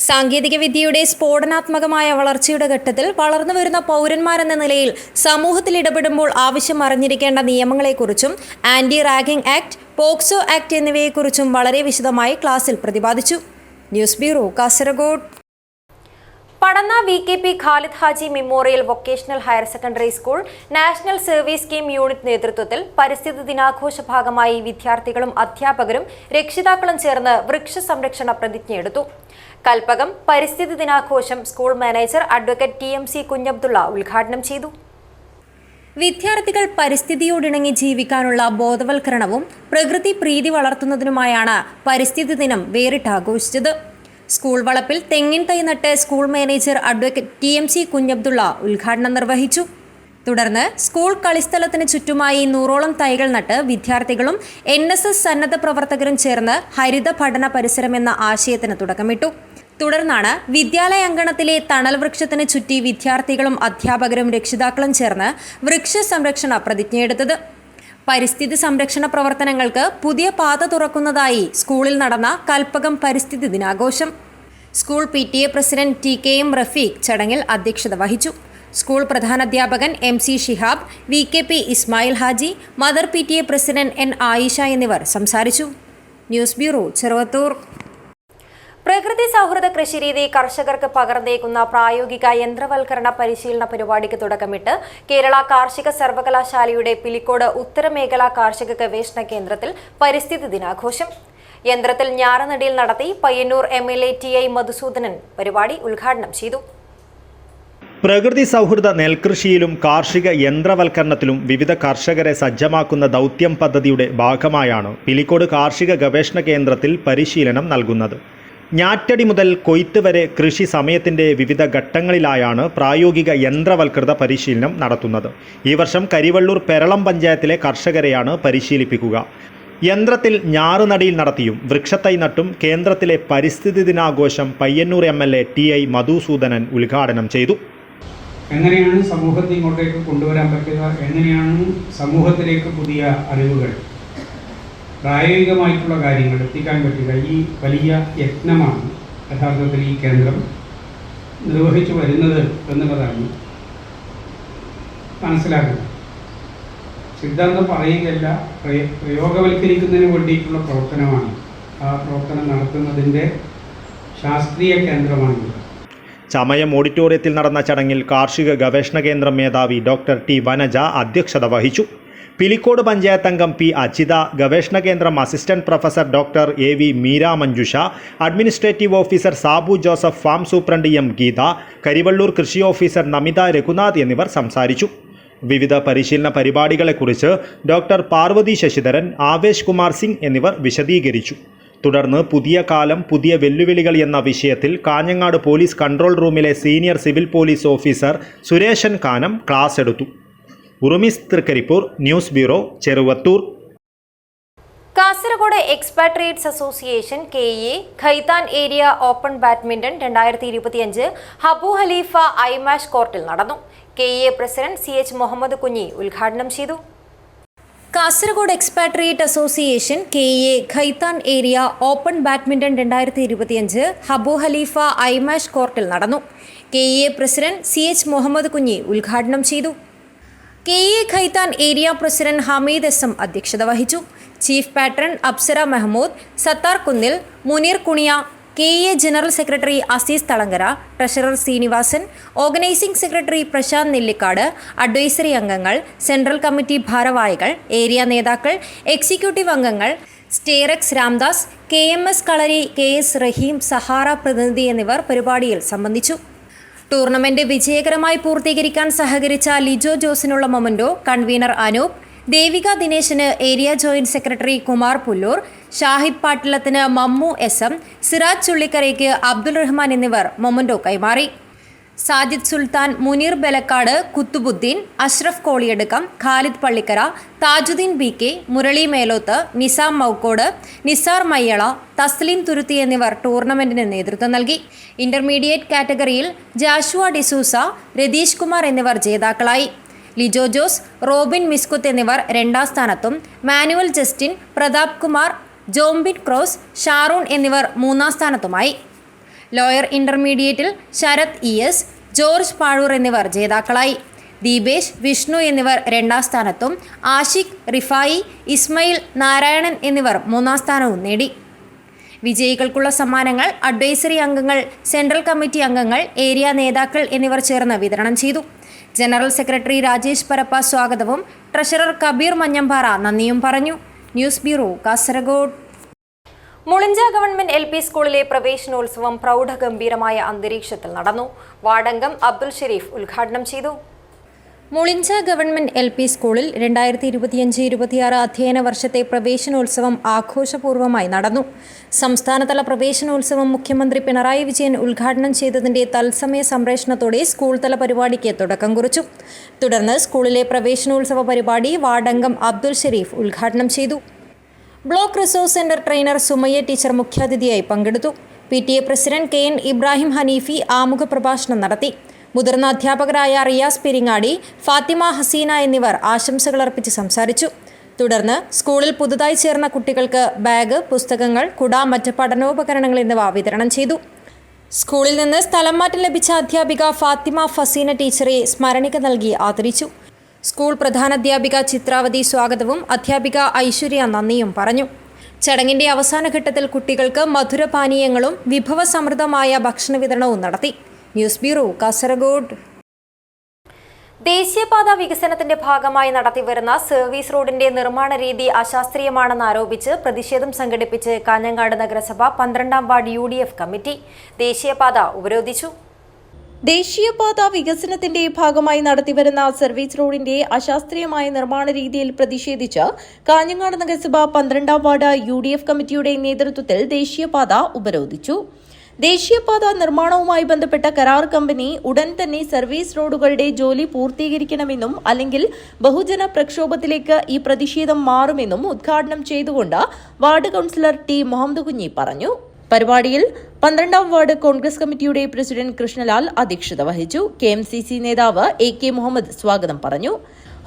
സാങ്കേതികവിദ്യയുടെ സ്ഫോടനാത്മകമായ വളർച്ചയുടെ ഘട്ടത്തിൽ വളർന്നുവരുന്ന പൗരന്മാരെന്ന നിലയിൽ സമൂഹത്തിൽ ഇടപെടുമ്പോൾ ആവശ്യം അറിഞ്ഞിരിക്കേണ്ട നിയമങ്ങളെക്കുറിച്ചും anti ragging act, POCSO act എന്നിവയെക്കുറിച്ചും വളരെ വിശദമായി ക്ലാസ്സിൽ പ്രതിപാദിച്ചു. News bureau, Kasaragod. Padanna VKP Khalid Haji memorial vocational higher secondary school national service scheme unit നേതൃത്വത്തിൽ പരിസ്ഥിതി ദിനാഘോഷ ഭാഗമായി വിദ്യാർത്ഥികളും അധ്യാപകരും രക്ഷിതാക്കളും ചേർന്ന് വൃക്ഷ സംരക്ഷണ പ്രതിജ്ഞയെടുത്തു. കൽപ്പകം പരിസ്ഥിതി ദിനാഘോഷം school manager advocate TMC Kunhabdulla ഉദ്ഘാടനം ചെയ്തു. വിദ്യാർത്ഥികൾ പരിസ്ഥിതിയോടിണങ്ങി ജീവിക്കാനുള്ള ബോധവൽക്കരണവും പ്രകൃതി പ്രീതി വളർത്തുന്നതിനുമായാണ് പരിസ്ഥിതി ദിനം വേറിട്ട് ആഘോഷിച്ചത്. സ്കൂൾ വളപ്പിൽ തെങ്ങിൻ തൈ നട്ട് school manager advocate TMC Kunhabdulla ഉദ്ഘാടനം നിർവഹിച്ചു. തുടർന്ന് സ്കൂൾ കളിസ്ഥലത്തിന് ചുറ്റുമായി 100ഓളം തൈകൾ നട്ട് വിദ്യാർത്ഥികളും NSS സന്നദ്ധ പ്രവർത്തകരും ചേർന്ന് ഹരിത പഠന പരിസരം എന്ന ആശയത്തിന് തുടക്കമിട്ടു. തുടർന്നാണ് വിദ്യാലയ അങ്കണത്തിലെ തണൽ വൃക്ഷത്തിന് ചുറ്റി വിദ്യാർത്ഥികളും അധ്യാപകരും രക്ഷിതാക്കളും ചേർന്ന് വൃക്ഷ സംരക്ഷണ പ്രതിജ്ഞയെടുത്തത്. പരിസ്ഥിതി സംരക്ഷണ പ്രവർത്തനങ്ങൾക്ക് പുതിയ പാത തുറക്കുന്നതായി സ്കൂളിൽ നടന്ന കൽപ്പകം പരിസ്ഥിതി ദിനാഘോഷം. School PTA president TKM Rafeeq ചടങ്ങിൽ അധ്യക്ഷത വഹിച്ചു. സ്കൂൾ പ്രധാനാധ്യാപകൻ MC Shihab, VKP Ismail Haji, mother PTA president N Ayisha എന്നിവർ സംസാരിച്ചു. News bureau, Cheruvathur. പ്രകൃതി സൗഹൃദ കൃഷിരീതി കർഷകർക്ക് പകർന്നേക്കുന്ന പ്രായോഗിക യന്ത്രവൽക്കരണ പരിശീലന പരിപാടിക്ക് തുടക്കമിട്ട് കേരള കാർഷിക സർവകലാശാലയുടെ പിലിക്കോട് ഉത്തരമേഖലാ കാർഷിക ഗവേഷണ കേന്ദ്രത്തിൽ പരിസ്ഥിതി ദിനാഘോഷം. യന്ത്രത്തിൽ ഞാറനടിയിൽ നടത്തി പയ്യന്നൂർ MLA TI മധുസൂദനൻ പരിപാടി ഉദ്ഘാടനം ചെയ്തു. പ്രകൃതി സൗഹൃദ നെൽകൃഷിയിലും കാർഷിക യന്ത്രവൽക്കരണത്തിലും വിവിധ കർഷകരെ സജ്ജമാക്കുന്ന ദൗത്യം പദ്ധതിയുടെ ഭാഗമായാണ് പിലിക്കോട് കാർഷിക ഗവേഷണ കേന്ദ്രത്തിൽ പരിശീലനം നൽകുന്നത്. ഞാറ്റടി മുതൽ കൊയ്ത്ത് വരെ കൃഷി സമയത്തിൻ്റെ വിവിധ ഘട്ടങ്ങളിലായാണ് പ്രായോഗിക യന്ത്രവൽകൃത പരിശീലനം നടത്തുന്നത്. ഈ വർഷം കരിവള്ളൂർ പെരളം പഞ്ചായത്തിലെ കർഷകരെയാണ് പരിശീലിപ്പിക്കുക. യന്ത്രത്തിൽ ഞാറുനടിയിൽ നടത്തിയും വൃക്ഷത്തൈ നട്ടും കേന്ദ്രത്തിലെ പരിസ്ഥിതി ദിനാഘോഷം പയ്യന്നൂർ MLA TI മധുസൂദനൻ ഉദ്ഘാടനം ചെയ്തു. എങ്ങനെയാണ് സമൂഹത്തെ ഇങ്ങോട്ടേക്ക് കൊണ്ടുവരാൻ പറ്റുക, എങ്ങനെയാണ് സമൂഹത്തിലേക്ക് പുതിയ അറിവുകൾ, പ്രായോഗികമായിട്ടുള്ള കാര്യങ്ങൾ എത്തിക്കാൻ പറ്റുക, ഈ വലിയ യത്നമാണ് യഥാർത്ഥത്തിൽ ഈ കേന്ദ്രം നിർവഹിച്ചു വരുന്നത് എന്നുള്ളതാണ് മനസ്സിലാക്കുന്നത്. സിദ്ധാന്തം പറയുകയല്ല, പ്രയോഗവൽക്കരിക്കുന്നതിന് വേണ്ടിയിട്ടുള്ള പ്രവർത്തനമാണ്. ആ പ്രവർത്തനം നടത്തുന്നതിൻ്റെ ശാസ്ത്രീയ കേന്ദ്രമാണിത്. ചമയം ഓഡിറ്റോറിയത്തിൽ നടന്ന ചടങ്ങിൽ കാർഷിക ഗവേഷണ കേന്ദ്രം മേധാവി ഡോക്ടർ T വനജ അധ്യക്ഷത വഹിച്ചു. പിലിക്കോട് പഞ്ചായത്ത് അംഗം പി അജിത, ഗവേഷണ കേന്ദ്രം assistant professor doctor A V. Meera Manjusha, administrative officer Sabu Joseph, farm superintendent M. Geetha, Karivellur കൃഷി ഓഫീസർ നമിത രഘുനാഥ് എന്നിവർ സംസാരിച്ചു. വിവിധ പരിശീലന പരിപാടികളെക്കുറിച്ച് ഡോക്ടർ പാർവതി ശശിധരൻ, ആവേശ് കുമാർ സിംഗ് എന്നിവർ വിശദീകരിച്ചു. തുടർന്ന് പുതിയ കാലം പുതിയ വെല്ലുവിളികൾ എന്ന വിഷയത്തിൽ കാഞ്ഞങ്ങാട് പോലീസ് കൺട്രോൾ റൂമിലെ senior civil police officer Sureshan Kanam class എടുത്തു. Urumees Trikaripur, news bureau, Cheruvathur. Kasaragod expatriates association KA Khaitan area open badminton 2025 ഹബു ഖലീഫ ഐമാഷ് കോർട്ടിൽ നടന്നു. KA president CH Muhammad Kunhi ഉദ്ഘാടനം ചെയ്തു. Kasaragod expatriate association KA Khaitan area open badminton 2025 ഹബു ഖലീഫ ഐമാഷ് കോർട്ടിൽ നടന്നു. KA president CH Muhammad Kunhi ഉദ്ഘാടനം ചെയ്തു. KA Khaitan area president Hameed SM അധ്യക്ഷത വഹിച്ചു. Chief patron Apsara Mehmood, Sathar Kunnil, Muneer Kuniya, KA general secretary Azeez Thalangara, treasurer Srinivasan, organising secretary Prasanth Nellikkad, advisory അംഗങ്ങൾ, സെൻട്രൽ കമ്മിറ്റി ഭാരവാഹികൾ, ഏരിയ നേതാക്കൾ, എക്സിക്യൂട്ടീവ് അംഗങ്ങൾ, Sterax Ramdas, KMS Kalari, KS Raheem, Sahara പ്രതിനിധി എന്നിവർ പരിപാടിയിൽ സംബന്ധിച്ചു. ടൂർണമെന്റ് വിജയകരമായി പൂർത്തീകരിക്കാൻ സഹകരിച്ച ലിജോ ജോസിനുള്ള മൊമന്റോ കൺവീനർ അനൂപ്, ദേവിക ദിനേശിന് area joint secretary Kumar Pullur, Shahid പാട്ടിലത്തിന് മമ്മു SM, സിറാജ് ചുള്ളിക്കരയ്ക്ക് അബ്ദുൾ റഹ്മാൻ എന്നിവർ മൊമന്റോ കൈമാറി. സാജിദ് സുൽത്താൻ, മുനീർ ബലക്കാട്, കുത്തുബുദ്ദീൻ, അഷ്റഫ് കോളിയടുക്കം, ഖാലിദ് പള്ളിക്കര, താജുദ്ദീൻ BK, മുരളി മേലോത്ത്, നിസാം മൗക്കോട്, നിസാർ മയ്യള, തസ്ലീം തുരുത്തി എന്നിവർ ടൂർണമെന്റിന് നേതൃത്വം നൽകി. ഇന്റർമീഡിയറ്റ് കാറ്റഗറിയിൽ ജാഷുവ ഡിസൂസ, രതീഷ് കുമാർ എന്നിവർ ജേതാക്കളായി. ലിജോ ജോസ്, റോബിൻ മിസ്കുത്ത് എന്നിവർ 2ാം സ്ഥാനത്തും Manuel Justin, Prathap Kumar, Jombin Cross, Sharoon എന്നിവർ 3ാം സ്ഥാനത്തുമായി. ലോയർ ഇന്റർമീഡിയറ്റിൽ ശരത് ES, ജോർജ് പാഴൂർ എന്നിവർ ജേതാക്കളായി. ദീപേഷ്, വിഷ്ണു എന്നിവർ 2ാം സ്ഥാനത്തും ആഷിഖ്, റിഫായി, ഇസ്മയിൽ, നാരായണൻ എന്നിവർ 3ാം സ്ഥാനവും നേടി. വിജയികൾക്കുള്ള സമ്മാനങ്ങൾ അഡ്വൈസറി അംഗങ്ങൾ, സെൻട്രൽ കമ്മിറ്റി അംഗങ്ങൾ, ഏരിയ നേതാക്കൾ എന്നിവർ ചേർന്ന് വിതരണം ചെയ്തു. ജനറൽ സെക്രട്ടറി രാജേഷ് പരപ്പ സ്വാഗതവും ട്രഷറർ കബീർ മഞ്ഞമ്പാറ നന്ദിയും പറഞ്ഞു. News bureau, Kasaragod. Mulinja government LP സ്കൂളിലെ പ്രവേശനോത്സവം പ്രൗഢഗംഭീരമായ അന്തരീക്ഷത്തിൽ നടന്നു. വാർഡംഗം അബ്ദുൽ ഷെരീഫ് ഉദ്ഘാടനം ചെയ്തു. മുളിഞ്ച ഗവൺമെന്റ് LP സ്കൂളിൽ 2025-26 അധ്യയന വർഷത്തെ പ്രവേശനോത്സവം ആഘോഷപൂർവ്വമായി നടന്നു. സംസ്ഥാനതല പ്രവേശനോത്സവം മുഖ്യമന്ത്രി പിണറായി വിജയൻ ഉദ്ഘാടനം ചെയ്തതിന്റെ തത്സമയ സംപ്രേഷണത്തോടെ സ്കൂൾ തല പരിപാടിക്ക് തുടക്കം കുറിച്ചു. തുടർന്ന് സ്കൂളിലെ പ്രവേശനോത്സവ പരിപാടി വാർഡംഗം അബ്ദുൽ ഷെരീഫ് ഉദ്ഘാടനം ചെയ്തു. Block resource centre trainer Sumayya teacher മുഖ്യാതിഥിയായി പങ്കെടുത്തു. PTA president KN Ibrahim Hanifi ആമുഖ പ്രഭാഷണം നടത്തി. മുതിർന്ന അധ്യാപകരായ റിയാസ് പെരിങ്ങാടി, ഫാത്തിമ ഹസീന എന്നിവർ ആശംസകൾ അർപ്പിച്ച് സംസാരിച്ചു. തുടർന്ന് സ്കൂളിൽ പുതുതായി ചേർന്ന കുട്ടികൾക്ക് ബാഗ്, പുസ്തകങ്ങൾ, കുട, മറ്റ് പഠനോപകരണങ്ങൾ എന്നിവ വിതരണം ചെയ്തു. സ്കൂളിൽ നിന്ന് സ്ഥലം മാറ്റം ലഭിച്ച അധ്യാപിക ഫാത്തിമ ഫസീന ടീച്ചറെ സ്മരണിക നൽകി ആദരിച്ചു. സ്കൂൾ പ്രധാനാധ്യാപിക ചിത്രാവതി സ്വാഗതവും അധ്യാപിക ഐശ്വര്യ നന്ദിയും പറഞ്ഞു. ചടങ്ങിന്റെ അവസാന ഘട്ടത്തിൽ കുട്ടികൾക്ക് മധുരപാനീയങ്ങളും വിഭവസമൃദ്ധമായ ഭക്ഷണ വിതരണവും നടത്തി. News bureau, Kasaragod. ദേശീയപാത വികസനത്തിന്റെ ഭാഗമായി നടത്തിവരുന്ന സർവീസ് റോഡിന്റെ നിർമ്മാണ രീതി അശാസ്ത്രീയമാണെന്ന് ആരോപിച്ച് പ്രതിഷേധം സംഘടിപ്പിച്ച് കാഞ്ഞങ്ങാട് നഗരസഭ 12ാം വാർഡ് UDF കമ്മിറ്റി ദേശീയപാത ഉപരോധിച്ചു. ദേശീയപാത വികസനത്തിന്റെ ഭാഗമായി നടത്തിവരുന്ന സർവീസ് റോഡിന്റെ അശാസ്ത്രീയമായ നിർമ്മാണ രീതിയിൽ പ്രതിഷേധിച്ച് കാഞ്ഞങ്ങാട് നഗരസഭ 12ാം വാർഡ് UDF കമ്മിറ്റിയുടെ നേതൃത്വത്തിൽ ദേശീയപാത ഉപരോധിച്ചു. ദേശീയപാത നിർമ്മാണവുമായി ബന്ധപ്പെട്ട കരാർ കമ്പനി ഉടൻ തന്നെ സർവീസ് റോഡുകളുടെ ജോലി പൂർത്തീകരിക്കണമെന്നും അല്ലെങ്കിൽ ബഹുജന പ്രക്ഷോഭത്തിലേക്ക് ഈ പ്രതിഷേധം മാറുമെന്നും ഉദ്ഘാടനം ചെയ്തുകൊണ്ട് ward councillor T Muhammad Kunhi പറഞ്ഞു. പരിപാടിയിൽ 12ാം വാർഡ് കോൺഗ്രസ് കമ്മിറ്റിയുടെ പ്രസിഡന്റ് കൃഷ്ണലാൽ അധ്യക്ഷത വഹിച്ചു. KMCC നേതാവ് AK മുഹമ്മദ് സ്വാഗതം പറഞ്ഞു.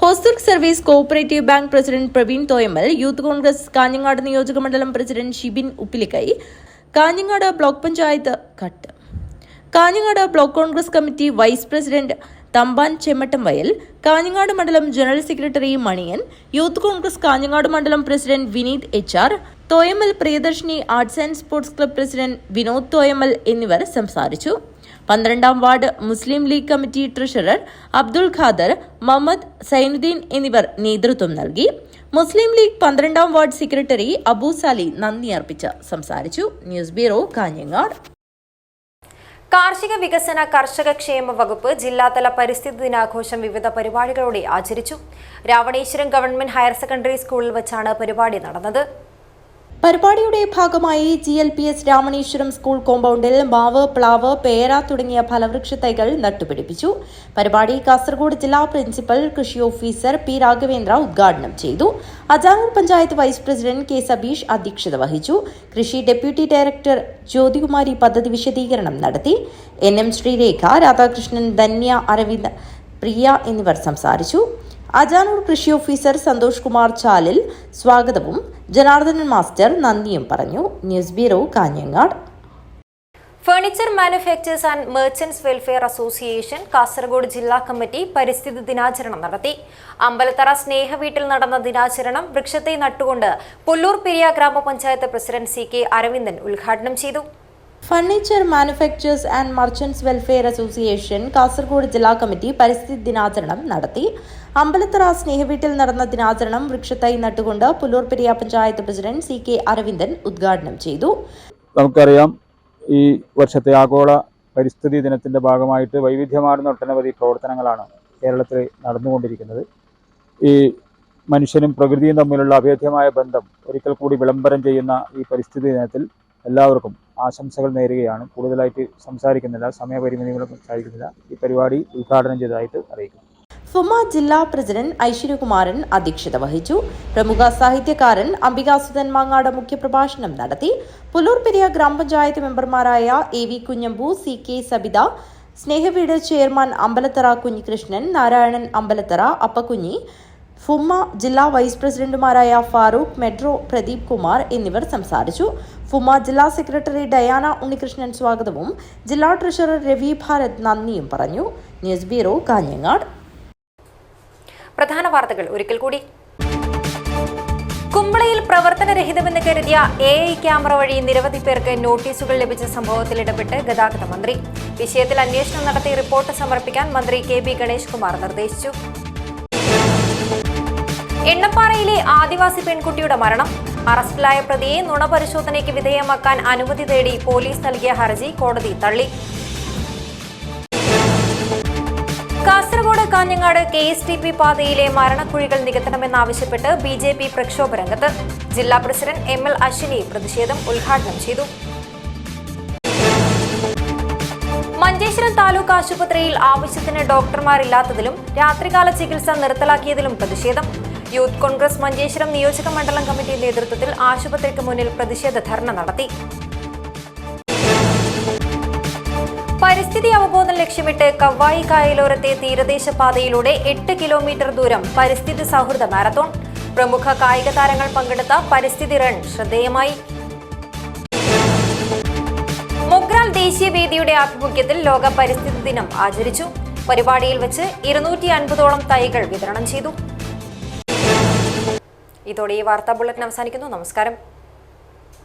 Hosdurg service cooperative bank president Praveen Thoyamal, youth Congress Kanhangad നിയോജക മണ്ഡലം president Shibin Uppilikkai, Kanhangad block panchayat Kanhangad block Congress committee vice president Thampan Chemmattamvayal, Kanhangad മണ്ഡലം general secretary Maniyan, youth Congress Kanhangad മണ്ഡലം president Vineeth HR, Thoyamal Priyadarshini arts and sports club president Vinod Thoyamal എന്നിവർ സംസാരിച്ചു. 12ാം ward Muslim League committee treasurer Abdul Khader, Muhammad Sainudheen എന്നിവർ നേതൃത്വം നൽകി. മുസ്ലിം ലീഗ് 12ാം വാർഡ് സെക്രട്ടറി അബൂ സാലി നന്ദി അർപ്പിച്ച് സംസാരിച്ചു. News bureau, Kanhangad. കാർഷിക വികസന കർഷക ക്ഷേമ വകുപ്പ് ജില്ലാതല പരിസ്ഥിതി ദിനാഘോഷം വിവിധ പരിപാടികളോടെ ആചരിച്ചു. രാവണേശ്വരം ഗവൺമെന്റ് ഹയർ സെക്കൻഡറി സ്കൂളിൽ വച്ചാണ് പരിപാടി നടന്നത്. പരിപാടിയുടെ ഭാഗമായി GLPS രാമണേശ്വരം സ്കൂൾ കോമ്പൗണ്ടിൽ മാവ്, പ്ലാവ്, പേര തുടങ്ങിയ ഫലവൃക്ഷ തൈകൾ നട്ടുപിടിപ്പിച്ചു. പരിപാടി കാസർഗോഡ് ജില്ലാ പ്രിൻസിപ്പൽ കൃഷി ഓഫീസർ P. രാഘവേന്ദ്ര ഉദ്ഘാടനം ചെയ്തു. Ajanur panchayat vice president K. Sabeesh അധ്യക്ഷത വഹിച്ചു. കൃഷി ഡെപ്യൂട്ടി ഡയറക്ടർ ജ്യോതികുമാരി പദ്ധതി വിശദീകരണം നടത്തി. NM ശ്രീരേഖ, രാധാകൃഷ്ണൻ, ധന്യ, അരവിന്ദ്, പ്രിയ എന്നിവർ സംസാരിച്ചു. അജാനൂർ കൃഷി ഓഫീസർ സന്തോഷ് കുമാർ ചാലിൽ സ്വാഗതവും ജനാർദ്ദനൻ മാസ്റ്റർ നന്ദിയും പറഞ്ഞു. News bureau, Kanhangad. Furniture manufacturers and merchants welfare association Kasaragod ജില്ലാ കമ്മിറ്റി പരിസ്ഥിതി ദിനാചരണം നടത്തി. അമ്പലത്തറ സ്നേഹവീട്ടിൽ നടന്ന ദിനാചരണം വൃക്ഷത്തൈ നട്ടുകൊണ്ട് പുല്ലൂർ പെരിയ ഗ്രാമപഞ്ചായത്ത് പ്രസിഡന്റ് CK അരവിന്ദൻ ഉദ്ഘാടനം ചെയ്തു. Furniture manufacturers and merchants welfare association Kasaragod ജില്ലാ കമ്മിറ്റി പരിസ്ഥിതി ദിനാചരണം നടത്തി. അമ്പലത്തറ സ്നേഹവീട്ടിൽ നടന്ന ദിനാചരണം വൃക്ഷത്തൈ നട്ടുകൊണ്ട് പുല്ലൂർ പെരിയ പഞ്ചായത്ത് പ്രസിഡന്റ് CK അരവിന്ദൻ ഉദ്ഘാടനം ചെയ്തു. നമുക്കറിയാം, ഈ വർഷത്തെ ആഗോള പരിസ്ഥിതി ദിനത്തിന്റെ ഭാഗമായിട്ട് വൈവിധ്യമാർന്ന ഒട്ടനവധി പ്രവർത്തനങ്ങളാണ് കേരളത്തിൽ നടന്നുകൊണ്ടിരിക്കുന്നത്. ഈ മനുഷ്യനും പ്രകൃതിയും തമ്മിലുള്ള അഭേദ്യമായ ബന്ധം ഒരിക്കൽ കൂടി വിളംബരം ചെയ്യുന്ന ഈ പരിസ്ഥിതി ദിനത്തിൽ എല്ലാവർക്കും ആശംസകൾ നേരുകയാണ്. കൂടുതലായിട്ട് സംസാരിക്കുന്നില്ല, സമയപരിമിതികളും സംസാരിക്കുന്നില്ല. ഈ പരിപാടി ഉദ്ഘാടനം ചെയ്തതായിട്ട് അറിയിക്കുന്നു. ഫുമ ജില്ലാ പ്രസിഡന്റ് ഐശ്വര്യകുമാരൻ അധ്യക്ഷത വഹിച്ചു. പ്രമുഖ സാഹിത്യകാരൻ അംബികാസുധൻ മാങ്ങാട് മുഖ്യപ്രഭാഷണം നടത്തി. പുല്ലൂർ പെരിയ ഗ്രാമപഞ്ചായത്ത് മെമ്പർമാരായ AV Kunhambu, CK Sabitha, Snehaveedu chairman Ambalathara Kunhikrishnan, Narayanan Ambalathara, Appakunhi, ഫുമ ജില്ലാ വൈസ് പ്രസിഡന്റുമാരായ ഫാറൂഖ്, മെട്രോ പ്രദീപ് കുമാർ എന്നിവർ സംസാരിച്ചു. ഫുമ ജില്ലാ സെക്രട്ടറി ഡയാന ഉണ്ണികൃഷ്ണൻ സ്വാഗതവും ജില്ലാ ട്രഷറർ രവി ഭാരത് നന്ദിയും പറഞ്ഞു. News bureau, Kanhangad. പ്രധാന വാർത്തകൾ ഒരിക്കൽ കൂടി. കുമ്പളയിൽ പ്രവർത്തനരഹിതമെന്ന് കരുതിയ AI ക്യാമറ വഴി നിരവധി പേർക്ക് നോട്ടീസുകൾ ലഭിച്ച സംഭവത്തിൽ ഇടപെട്ട് ഗതാഗത മന്ത്രി. വിഷയത്തിൽ അന്വേഷണം നടത്തി റിപ്പോർട്ട് സമർപ്പിക്കാൻ മന്ത്രി KB ഗണേഷ് കുമാർ നിർദ്ദേശിച്ചു. എണ്ണപ്പാറയിലെ ആദിവാസി പെൺകുട്ടിയുടെ മരണം. അറസ്റ്റിലായ പ്രതിയെ നുണപരിശോധനയ്ക്ക് വിധേയമാക്കാൻ അനുമതി തേടി പോലീസ് നൽകിയ ഹർജി കോടതി തള്ളി. കാസർഗോഡ് കാഞ്ഞങ്ങാട് KSTP പാതയിലെ മരണക്കുഴികൾ നികത്തണമെന്നാവശ്യപ്പെട്ട് BJP പ്രക്ഷോഭ രംഗത്ത്. ജില്ലാ പ്രസിഡന്റ് ML അശ്വിനി പ്രതിഷേധം ഉദ്ഘാടനം ചെയ്തു. മഞ്ചേശ്വരം താലൂക്ക് ആശുപത്രിയിൽ ആവശ്യത്തിന് ഡോക്ടർമാരില്ലാത്തതിലും രാത്രികാല ചികിത്സ നിർത്തലാക്കിയതിലും പ്രതിഷേധം. യൂത്ത് കോൺഗ്രസ് മഞ്ചേശ്വരം നിയോജക മണ്ഡലം കമ്മിറ്റി നേതൃത്വത്തിൽ ആശുപത്രിക്ക് മുന്നിൽ പ്രതിഷേധ ധർണ നടത്തി. പരിസ്ഥിതി അവബോധം ലക്ഷ്യമിട്ട് കവ്വായി കായലോരത്തെ തീരദേശ പാതയിലൂടെ 8 കിലോമീറ്റർ ദൂരം പരിസ്ഥിതി സൗഹൃദ മാരത്തോൺ. പ്രമുഖ കായിക താരങ്ങൾ പങ്കെടുത്ത പരിസ്ഥിതി റൺ ശ്രദ്ധേയമായി. മൊഗ്രാൽ ദേശീയവേദിയുടെ ആഭിമുഖ്യത്തിൽ ലോക പരിസ്ഥിതി ദിനം ആചരിച്ചു. പരിപാടിയിൽ വെച്ച് 250ഓളം തൈകൾ വിതരണം ചെയ്തു. ഇതോടെ ഈ വാർത്താ ബുള്ളറ്റിൻ അവസാനിക്കുന്നു. നമസ്കാരം.